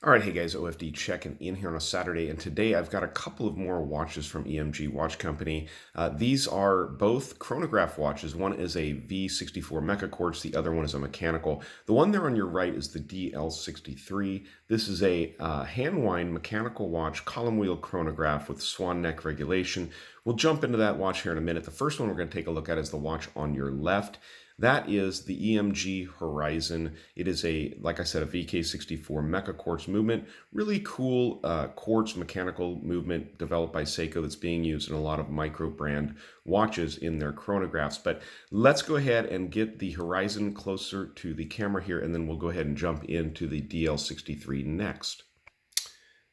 All right, hey guys, OFD checking in here on a Saturday, and today I've got a couple of more watches from EMG Watch Company. These are both chronograph watches. One is a V64 Mecha Quartz, the other one is a mechanical. The one there on your right is the DL63. This is a hand-wind mechanical watch, column wheel chronograph with swan neck regulation. We'll jump into that watch here in a minute. The first one we're going to take a look at is the watch on your left. That is the EMG Horizon. It is like I said, a VK64 Mecha Quartz movement. Really cool quartz mechanical movement developed by Seiko that's being used in a lot of micro brand watches in their chronographs. But let's go ahead and get the Horizon closer to the camera here, and then we'll go ahead and jump into the DL63 next.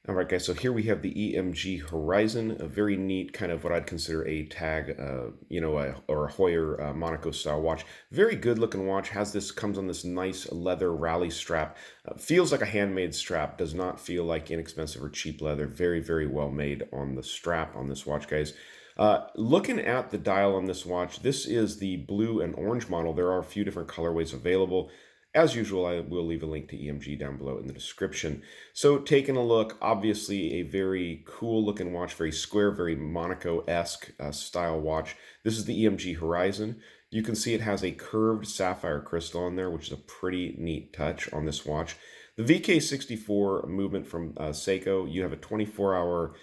All right, guys, so here we have the EMG Horizon, a very neat kind of what I'd consider a tag, or a Hoyer Monaco style watch. Very good looking watch, comes on this nice leather rally strap. Feels like a handmade strap, does not feel like inexpensive or cheap leather. Very, very well made on the strap on this watch, guys. Looking at the dial on this watch, this is the blue and orange model. There are a few different colorways available. As usual, I will leave a link to EMG down below in the description. So taking a look, obviously a very cool looking watch, very square, very Monaco-esque style watch. This is the EMG Horizon. You can see it has a curved sapphire crystal on there, which is a pretty neat touch on this watch. The VK64 movement from Seiko, you have a 24-hour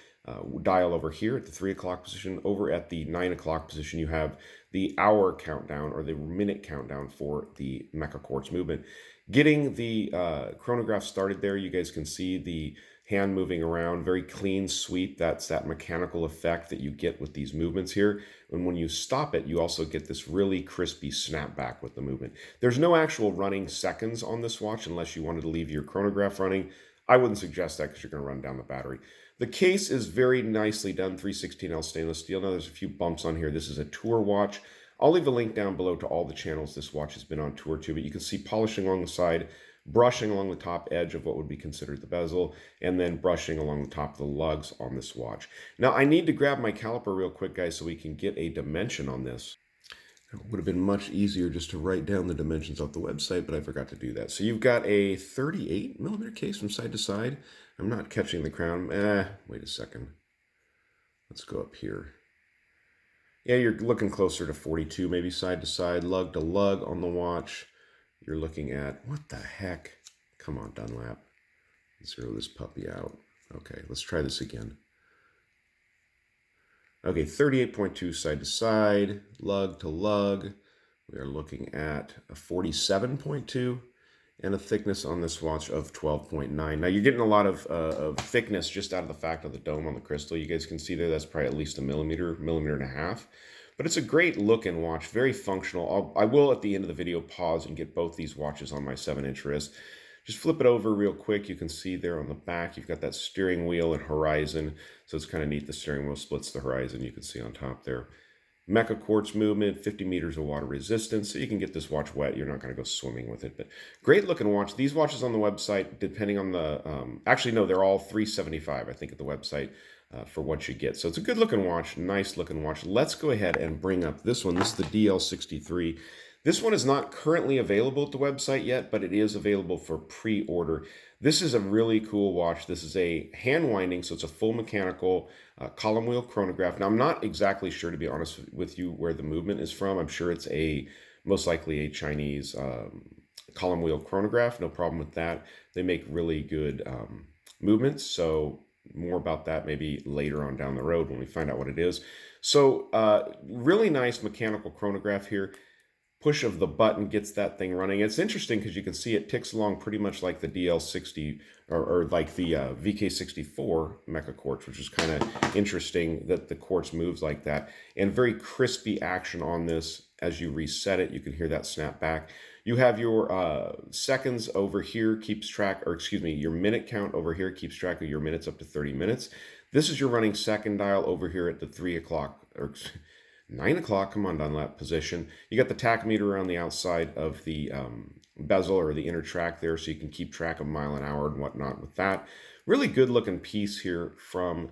dial over here at the 3 o'clock position. Over at the 9 o'clock position, you have the hour countdown or the minute countdown for the Mecha Quartz movement. Getting the chronograph started there, you guys can see the hand moving around, very clean sweep. That's that mechanical effect that you get with these movements here. And when you stop it, you also get this really crispy snapback with the movement. There's no actual running seconds on this watch unless you wanted to leave your chronograph running. I wouldn't suggest that because you're going to run down the battery. The case is very nicely done, 316L stainless steel. Now there's a few bumps on here. This is a tour watch. I'll leave a link down below to all the channels this watch has been on tour to, but you can see polishing along the side, brushing along the top edge of what would be considered the bezel, and then brushing along the top of the lugs on this watch. Now I need to grab my caliper real quick, guys, so we can get a dimension on this. It would have been much easier just to write down the dimensions off the website, but I forgot to do that. So you've got a 38 millimeter case from side to side. I'm not catching the crown. Wait a second. Let's go up here. Yeah, you're looking closer to 42, maybe side to side, lug to lug on the watch. You're looking at, what the heck? Come on, Dunlap. Zero this puppy out. Okay, let's try this again. Okay, 38.2 side to side, lug to lug. We are looking at a 47.2 and a thickness on this watch of 12.9. Now you're getting a lot of thickness just out of the fact of the dome on the crystal. You guys can see there that's probably at least a millimeter and a half. But it's a great looking watch, very functional. I will at the end of the video pause and get both these watches on my 7-inch wrist. Just flip it over real quick. You can see there on the back, you've got that steering wheel and horizon. So it's kind of neat. The steering wheel splits the horizon. You can see on top there. Mecha Quartz movement, 50 meters of water resistance. So you can get this watch wet. You're not going to go swimming with it. But great looking watch. These watches on the website, depending on the... actually, no, they're all $375, I think, at the website for what you get. So it's a good looking watch. Nice looking watch. Let's go ahead and bring up this one. This is the DL63. This one is not currently available at the website yet, but it is available for pre-order. This is a really cool watch. This is a hand winding, so it's a full mechanical column wheel chronograph. Now, I'm not exactly sure, to be honest with you, where the movement is from. I'm sure it's most likely a Chinese column wheel chronograph. No problem with that. They make really good movements, so more about that maybe later on down the road when we find out what it is. So really nice mechanical chronograph here. Push of the button gets that thing running. It's interesting because you can see it ticks along pretty much like the DL60 or like the VK64 Mecha Quartz, which is kind of interesting that the quartz moves like that. And very crispy action on this as you reset it. You can hear that snap back. You have your seconds over here, keeps track, or excuse me, your minute count over here keeps track of your minutes up to 30 minutes. This is your running second dial over here at the 3 o'clock, or 9 o'clock, come on, Dunlap position. You got the tachymeter on the outside of the bezel or the inner track there, so you can keep track of mile an hour and whatnot with that. Really good looking piece here from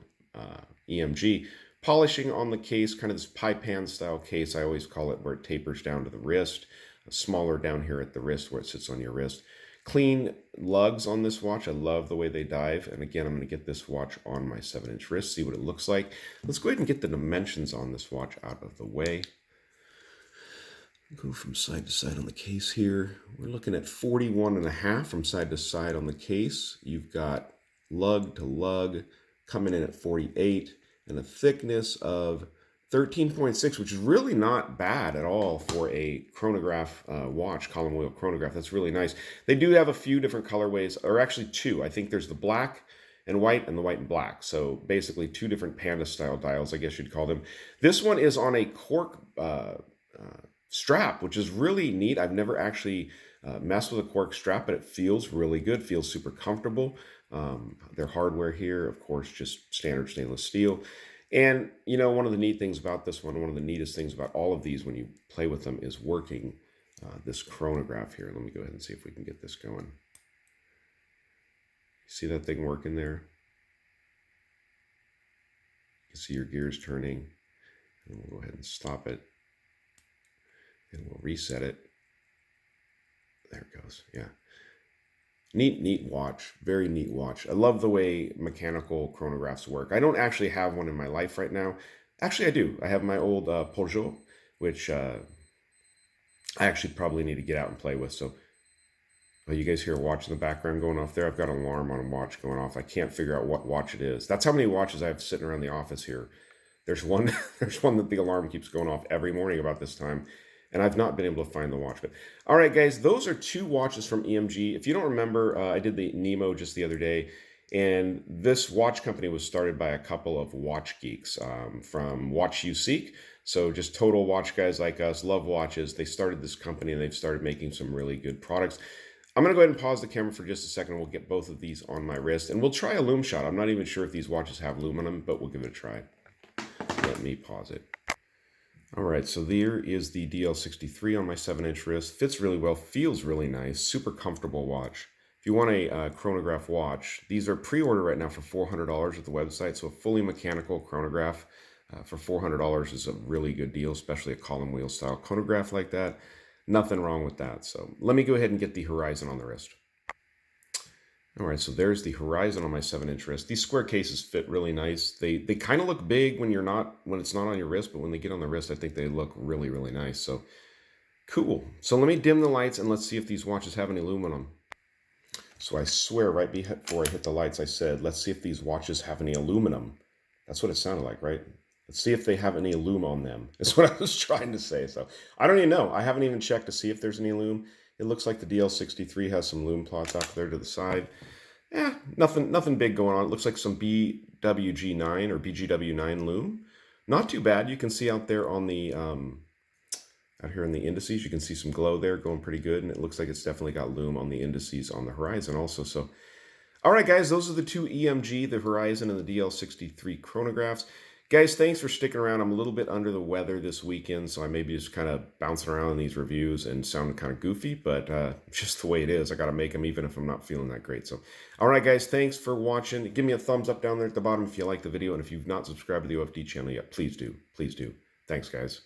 EMG. Polishing on the case, kind of this pie pan style case, I always call it, where it tapers down to the wrist. Smaller down here at the wrist where it sits on your wrist. Clean lugs on this watch. I love the way they dive. And again, I'm going to get this watch on my 7-inch wrist, see what it looks like. Let's go ahead and get the dimensions on this watch out of the way. Go from side to side on the case here. We're looking at 41.5 from side to side on the case. You've got lug to lug coming in at 48 and a thickness of 13.6, which is really not bad at all for a chronograph watch, column wheel chronograph. That's really nice. They do have a few different colorways, or actually two. I think there's the black and white and the white and black. So basically two different Panda style dials, I guess you'd call them. This one is on a cork strap, which is really neat. I've never actually messed with a cork strap, but it feels really good, feels super comfortable. Their hardware here, of course, just standard stainless steel. And, you know, one of the neat things about this one, one of the neatest things about all of these when you play with them is working this chronograph here. Let me go ahead and see if we can get this going. See that thing working there? You can see your gears turning. And we'll go ahead and stop it. And we'll reset it. There it goes. Yeah. Neat watch. Very neat watch. I love the way mechanical chronographs work. I don't actually have one in my life right now. Actually, I do. I have my old Peugeot, which I actually probably need to get out and play with. So, you guys hear a watch in the background going off there? I've got an alarm on a watch going off. I can't figure out what watch it is. That's how many watches I have sitting around the office here. There's one that the alarm keeps going off every morning about this time. And I've not been able to find the watch. But all right, guys, those are two watches from EMG. If you don't remember, I did the Nemo just the other day. And this watch company was started by a couple of watch geeks from Watch You Seek. So just total watch guys like us, love watches. They started this company and they've started making some really good products. I'm going to go ahead and pause the camera for just a second. We'll get both of these on my wrist. And we'll try a Lume shot. I'm not even sure if these watches have Lume on them, but we'll give it a try. Let me pause it. All right, so there is the DL63 on my 7-inch wrist. Fits really well, feels really nice, super comfortable watch. If you want a chronograph watch, these are pre-order right now for $400 at the website. So a fully mechanical chronograph for $400 is a really good deal, especially a column wheel style chronograph like that. Nothing wrong with that. So let me go ahead and get the Horizon on the wrist. All right, so there's the Horizon on my 7-inch wrist. These square cases fit really nice. They kind of look big when it's not on your wrist, but when they get on the wrist, I think they look really, really nice. So cool. So let me dim the lights and let's see if these watches have any Lume on them. So I swear right before I hit the lights, I said, let's see if these watches have any aluminum. That's what it sounded like, right? Let's see if they have any Lume on them. That's what I was trying to say. So I don't even know. I haven't even checked to see if there's any Lume. It looks like the DL63 has some Lume plots off there to the side. Nothing big going on. It looks like some BWG9 or BGW9 Lume. Not too bad. You can see out there on the out here in the indices, you can see some glow there going pretty good, and it looks like it's definitely got Lume on the indices on the Horizon also. So, all right, guys, those are the two EMG, the Horizon and the DL63 chronographs. Guys, thanks for sticking around. I'm a little bit under the weather this weekend, so I may be just kind of bouncing around in these reviews and sounding kind of goofy, but just the way it is. I got to make them even if I'm not feeling that great. So, all right, guys, thanks for watching. Give me a thumbs up down there at the bottom if you like the video, and if you've not subscribed to the OFD channel yet, please do. Please do. Thanks, guys.